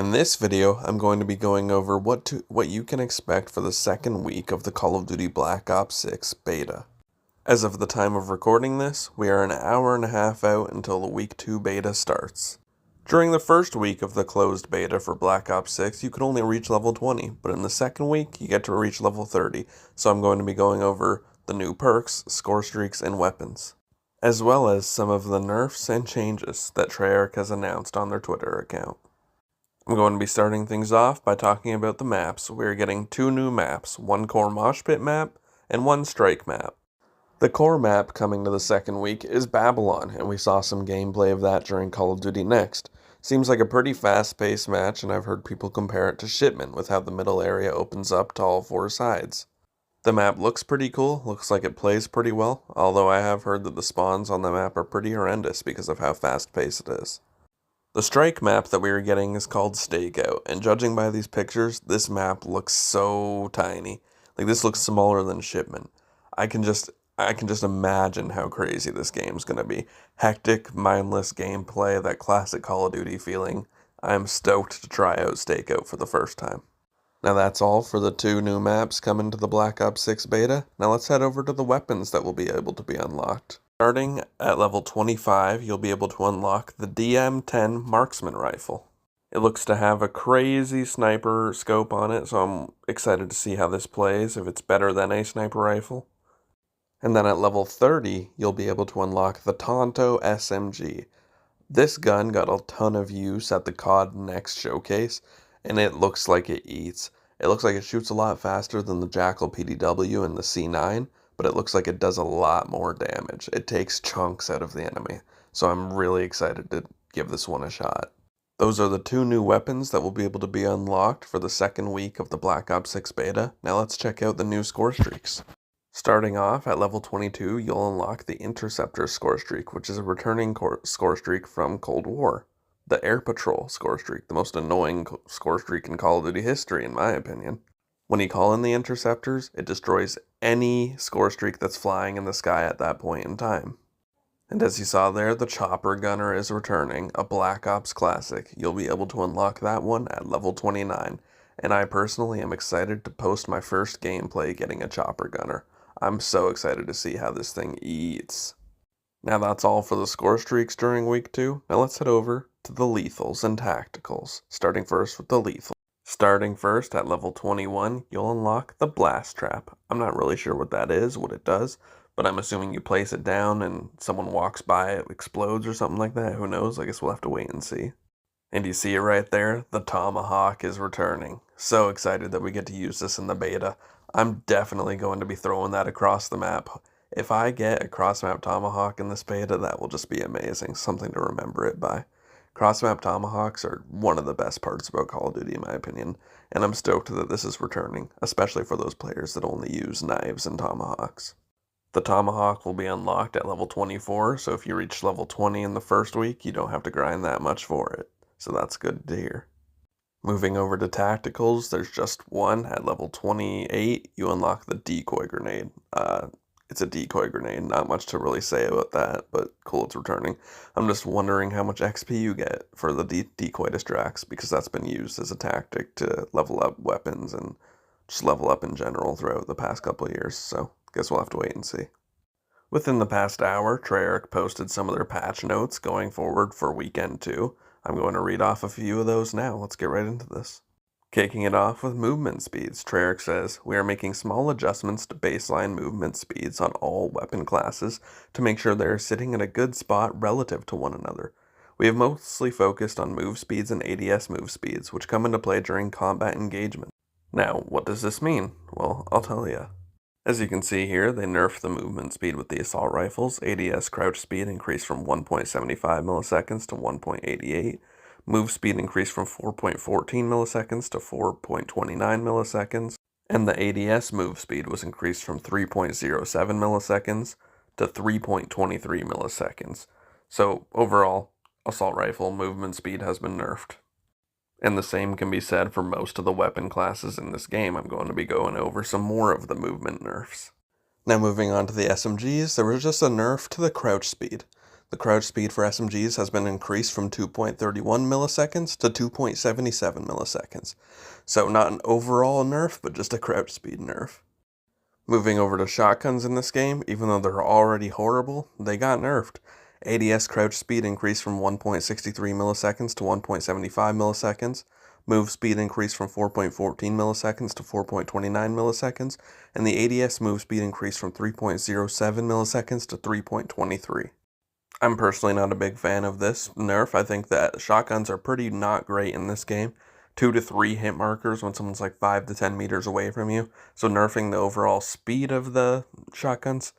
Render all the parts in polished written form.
In this video, I'm going to be going over what you can expect for the second week of the Call of Duty Black Ops 6 beta. As of the time of recording this, we are an hour and a half out until the week 2 beta starts. During the first week of the closed beta for Black Ops 6, you could only reach level 20, but in the second week, you get to reach level 30, so I'm going to be going over the new perks, score streaks, and weapons, as well as some of the nerfs and changes that Treyarch has announced on their Twitter account. I'm going to be starting things off by talking about the maps. We're getting 2 new maps, one core mosh pit map and one strike map. The core map coming to the second week is Babylon, and we saw some gameplay of that during Call of Duty Next. Seems like a pretty fast-paced match, and I've heard people compare it to Shipment with how the middle area opens up to all 4 sides. The map looks pretty cool, looks like it plays pretty well, although I have heard that the spawns on the map are pretty horrendous because of how fast-paced it is. The strike map that we are getting is called Stakeout, and judging by these pictures, this map looks so tiny. Like, this looks smaller than Shipment. I can just imagine how crazy this game's gonna be. Hectic, mindless gameplay, that classic Call of Duty feeling. I'm stoked to try out Stakeout for the first time. Now that's all for the 2 new maps coming to the Black Ops 6 beta. Now let's head over to the weapons that will be able to be unlocked. Starting at level 25, you'll be able to unlock the DM-10 Marksman Rifle. It looks to have a crazy sniper scope on it, so I'm excited to see how this plays, if it's better than a sniper rifle. And then at level 30, you'll be able to unlock the Tonto SMG. This gun got a ton of use at the CoD Next showcase, and it looks like it eats. It looks like it shoots a lot faster than the Jackal PDW and the C9, but it looks like it does a lot more damage. It takes chunks out of the enemy, so I'm really excited to give this one a shot. Those are the 2 new weapons that will be able to be unlocked for the second week of the Black Ops 6 beta. Now let's check out the new score streaks. Starting off at level 22, you'll unlock the Interceptor score streak, which is a returning score streak from Cold War. The Air Patrol score streak, the most annoying score streak in Call of Duty history, in my opinion. When you call in the Interceptors, it destroys any score streak that's flying in the sky at that point in time. And as you saw there, the Chopper Gunner is returning, a Black Ops classic. You'll be able to unlock that one at level 29, and I personally am excited to post my first gameplay getting a Chopper Gunner. I'm so excited to see how this thing eats. Now that's all for the score streaks during week 2. Now let's head over to the lethals and tacticals, starting first with the lethal. Starting first at level 21, you'll unlock the Blast Trap. I'm not really sure what that is, what it does, but I'm assuming you place it down and someone walks by, it explodes or something like that. Who knows? I guess we'll have to wait and see. And you see it right there? The Tomahawk is returning. So excited that we get to use this in the beta. I'm definitely going to be throwing that across the map. If I get a Cross-Map Tomahawk in this beta, that will just be amazing. Something to remember it by. Cross-Map Tomahawks are one of the best parts about Call of Duty in my opinion, and I'm stoked that this is returning, especially for those players that only use knives and tomahawks. The Tomahawk will be unlocked at level 24, so if you reach level 20 in the first week, you don't have to grind that much for it, so that's good to hear. Moving over to tacticals, there's just one. At level 28, you unlock the Decoy Grenade. It's a decoy grenade, not much to really say about that, but cool it's returning. I'm just wondering how much XP you get for the decoy distracts, because that's been used as a tactic to level up weapons and just level up in general throughout the past couple of years, so guess we'll have to wait and see. Within the past hour, Treyarch posted some of their patch notes going forward for Weekend 2. I'm going to read off a few of those now. Let's get right into this. Kicking it off with movement speeds, Treyarch says, "We are making small adjustments to baseline movement speeds on all weapon classes to make sure they are sitting in a good spot relative to one another. We have mostly focused on move speeds and ADS move speeds, which come into play during combat engagement." Now, what does this mean? Well, I'll tell you. As you can see here, they nerfed the movement speed with the assault rifles. ADS crouch speed increased from 1.75 milliseconds to 1.88. Move speed increased from 4.14 milliseconds to 4.29 milliseconds, and the ADS move speed was increased from 3.07 milliseconds to 3.23 milliseconds. So overall, assault rifle movement speed has been nerfed. And the same can be said for most of the weapon classes in this game. I'm going to be going over some more of the movement nerfs. Now moving on to the SMGs, there was just a nerf to the crouch speed. The crouch speed for SMGs has been increased from 2.31 milliseconds to 2.77 milliseconds. So not an overall nerf, but just a crouch speed nerf. Moving over to shotguns in this game, even though they're already horrible, they got nerfed. ADS crouch speed increased from 1.63 milliseconds to 1.75 milliseconds. Move speed increased from 4.14 milliseconds to 4.29 milliseconds. And the ADS move speed increased from 3.07 milliseconds to 3.23. I'm personally not a big fan of this nerf. I think that shotguns are pretty not great in this game. 2 to 3 hit markers when someone's like 5 to 10 meters away from you. So nerfing the overall speed of the shotguns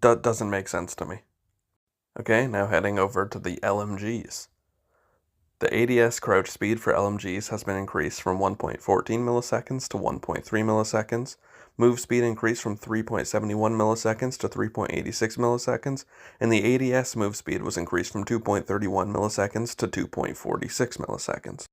doesn't make sense to me. Okay, now heading over to the LMGs. The ADS crouch speed for LMGs has been increased from 1.14 milliseconds to 1.3 milliseconds. Move speed increased from 3.71 milliseconds to 3.86 milliseconds, and the ADS move speed was increased from 2.31 milliseconds to 2.46 milliseconds.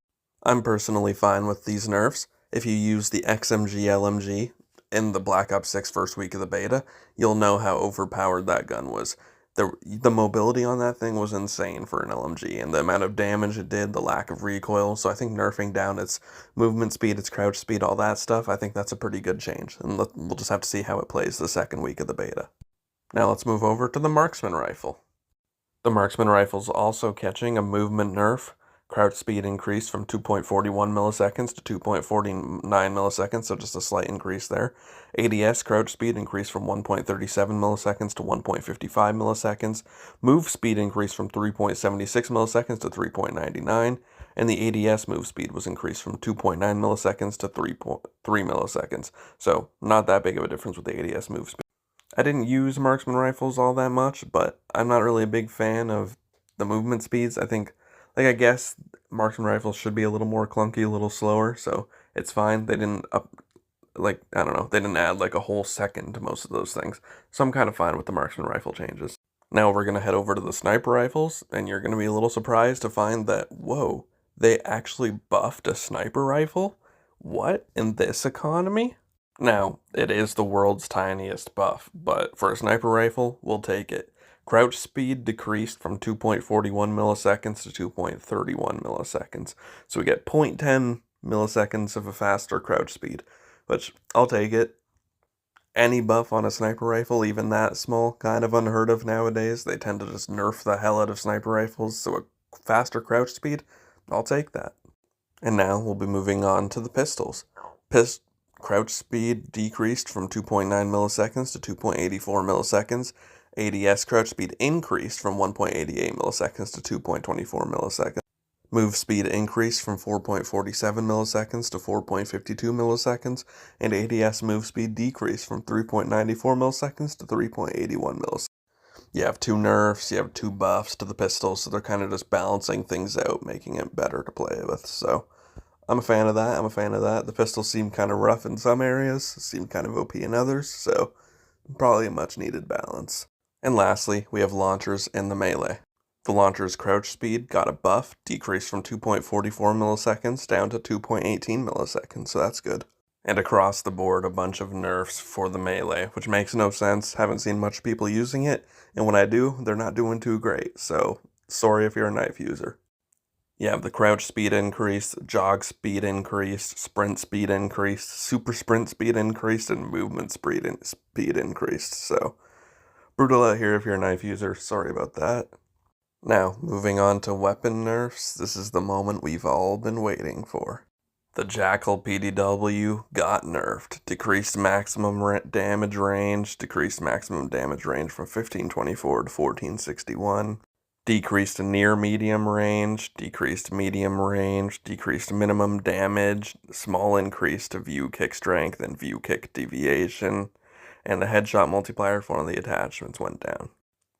I'm personally fine with these nerfs. If you use the XMG LMG in the Black Ops 6 first week of the beta, you'll know how overpowered that gun was. The mobility on that thing was insane for an LMG, and the amount of damage it did, the lack of recoil, so I think nerfing down its movement speed, its crouch speed, all that stuff, I think that's a pretty good change, and we'll just have to see how it plays the second week of the beta. Now let's move over to the Marksman Rifle. The Marksman Rifle's also catching a movement nerf. Crouch speed increased from 2.41 milliseconds to 2.49 milliseconds, so just a slight increase there. ADS crouch speed increased from 1.37 milliseconds to 1.55 milliseconds. Move speed increased from 3.76 milliseconds to 3.99. And the ADS move speed was increased from 2.9 milliseconds to 3.3 milliseconds. So not that big of a difference with the ADS move speed. I didn't use Marksman Rifles all that much, but I'm not really a big fan of the movement speeds. I guess Marksman Rifles should be a little more clunky, a little slower, so it's fine. They didn't they didn't add like a whole second to most of those things. So I'm kind of fine with the Marksman Rifle changes. Now we're going to head over to the Sniper Rifles, and you're going to be a little surprised to find that, whoa, they actually buffed a Sniper Rifle? What? In this economy? Now, it is the world's tiniest buff, but for a Sniper Rifle, we'll take it. Crouch speed decreased from 2.41 milliseconds to 2.31 milliseconds. So we get 0.10 milliseconds of a faster crouch speed, which I'll take it. Any buff on a sniper rifle, even that small, kind of unheard of nowadays. They tend to just nerf the hell out of sniper rifles, so a faster crouch speed, I'll take that. And now we'll be moving on to the pistols. Crouch speed decreased from 2.9 milliseconds to 2.84 milliseconds. ADS crouch speed increased from 1.88 milliseconds to 2.24 milliseconds. Move speed increased from 4.47 milliseconds to 4.52 milliseconds, and ADS move speed decreased from 3.94 milliseconds to 3.81 milliseconds. You have 2 nerfs, you have 2 buffs to the pistols, so they're kind of just balancing things out, making it better to play with, so I'm a fan of that. The pistols seem kind of rough in some areas, seem kind of OP in others, so probably a much needed balance. And lastly, we have launchers and the melee. The launcher's crouch speed got a buff, decreased from 2.44 milliseconds down to 2.18 milliseconds, so that's good. And across the board, a bunch of nerfs for the melee, which makes no sense. Haven't seen much people using it, and when I do, they're not doing too great, so sorry if you're a knife user. You have the crouch speed increased, jog speed increased, sprint speed increased, super sprint speed increased, and movement speed increased, so brutal out here if you're a knife user, sorry about that. Now, moving on to weapon nerfs, this is the moment we've all been waiting for. The Jackal PDW got nerfed. Decreased maximum damage range, decreased maximum damage range from 1524 to 1461. Decreased near medium range, decreased medium range, decreased minimum damage, small increase to view kick strength and view kick deviation, and the headshot multiplier for one of the attachments went down.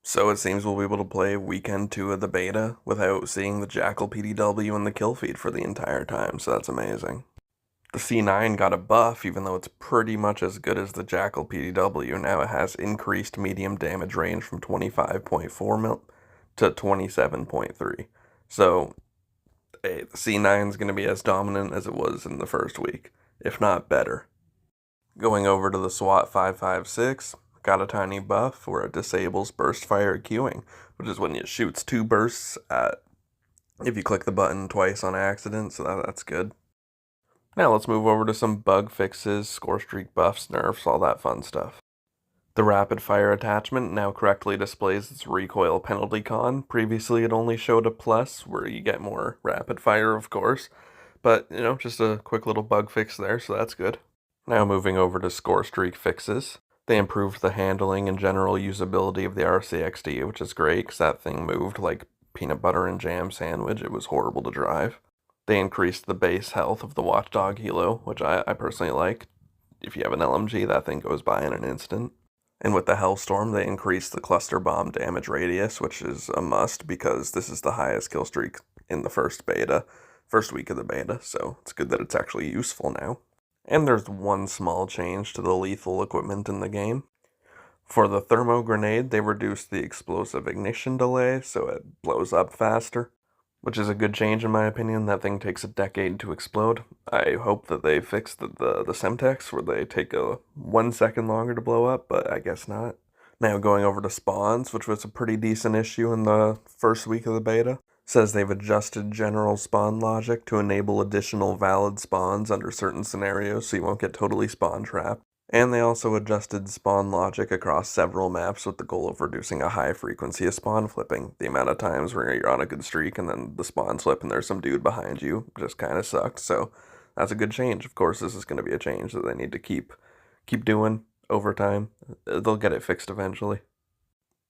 So it seems we'll be able to play weekend 2 of the beta without seeing the Jackal PDW in the kill feed for the entire time, so that's amazing. The C9 got a buff, even though it's pretty much as good as the Jackal PDW. Now it has increased medium damage range from 25.4 mil to 27.3. So, hey, the C9 is going to be as dominant as it was in the first week, if not better. Going over to the SWAT 556, got a tiny buff where it disables burst fire queuing, which is when it shoots 2 bursts if you click the button twice on accident, so that's good. Now let's move over to some bug fixes, score streak buffs, nerfs, all that fun stuff. The rapid fire attachment now correctly displays its recoil penalty con. Previously it only showed a plus, where you get more rapid fire, of course. But, just a quick little bug fix there, so that's good. Now moving over to score streak fixes. They improved the handling and general usability of the RCXD, which is great, because that thing moved like peanut butter and jam sandwich. It was horrible to drive. They increased the base health of the Watchdog Helo, which I personally like. If you have an LMG, that thing goes by in an instant. And with the Hellstorm, they increased the cluster bomb damage radius, which is a must because this is the highest kill streak in the first week of the beta, so it's good that it's actually useful now. And there's one small change to the lethal equipment in the game. For the thermo grenade, they reduced the explosive ignition delay, so it blows up faster, which is a good change in my opinion. That thing takes a decade to explode. I hope that they fix the Semtex where they take a 1 second longer to blow up, but I guess not. Now going over to spawns, which was a pretty decent issue in the first week of the beta. Says they've adjusted general spawn logic to enable additional valid spawns under certain scenarios so you won't get totally spawn trapped. And they also adjusted spawn logic across several maps with the goal of reducing a high frequency of spawn flipping. The amount of times where you're on a good streak and then the spawn flip and there's some dude behind you just kind of sucked. So that's a good change. Of course, this is going to be a change that they need to keep doing over time. They'll get it fixed eventually.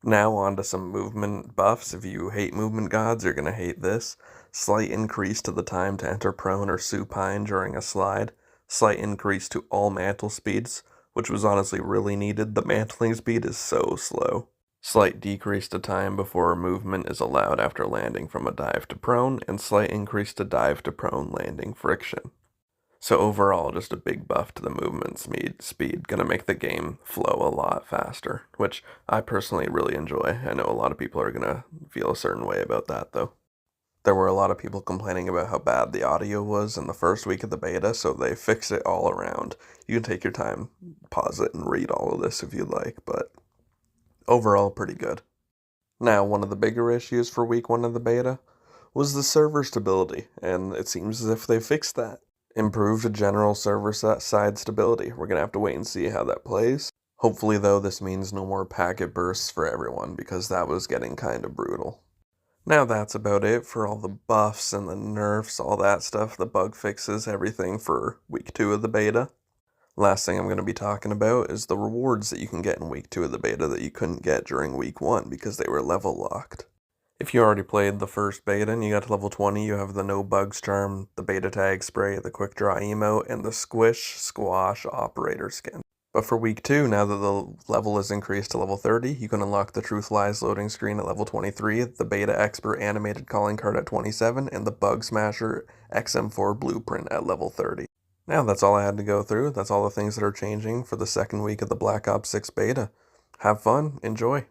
Now on to some movement buffs. If you hate movement gods, you're going to hate this. Slight increase to the time to enter prone or supine during a slide. Slight increase to all mantle speeds, which was honestly really needed. The mantling speed is so slow. Slight decrease to time before movement is allowed after landing from a dive to prone, and slight increase to dive to prone landing friction. So overall, just a big buff to the movement speed, gonna make the game flow a lot faster, which I personally really enjoy. I know a lot of people are gonna feel a certain way about that though. There were a lot of people complaining about how bad the audio was in the first week of the beta, so they fixed it all around. You can take your time, pause it, and read all of this if you'd like, but overall pretty good. Now, one of the bigger issues for week 1 of the beta was the server stability, and it seems as if they fixed that. Improved general server side stability. We're going to have to wait and see how that plays. Hopefully, though, this means no more packet bursts for everyone, because that was getting kind of brutal. Now that's about it for all the buffs and the nerfs, all that stuff, the bug fixes, everything for week 2 of the beta. Last thing I'm going to be talking about is the rewards that you can get in week 2 of the beta that you couldn't get during week 1 because they were level locked. If you already played the first beta and you got to level 20, you have the No Bugs charm, the beta tag spray, the quick draw emote, and the squish squash operator skin. But for week 2, now that the level is increased to level 30, you can unlock the Truth Lies loading screen at level 23, the beta expert animated calling card at 27, and the Bug Smasher XM4 blueprint at level 30. Now that's all I had to go through. That's all the things that are changing for the second week of the Black Ops 6 beta. Have fun, enjoy.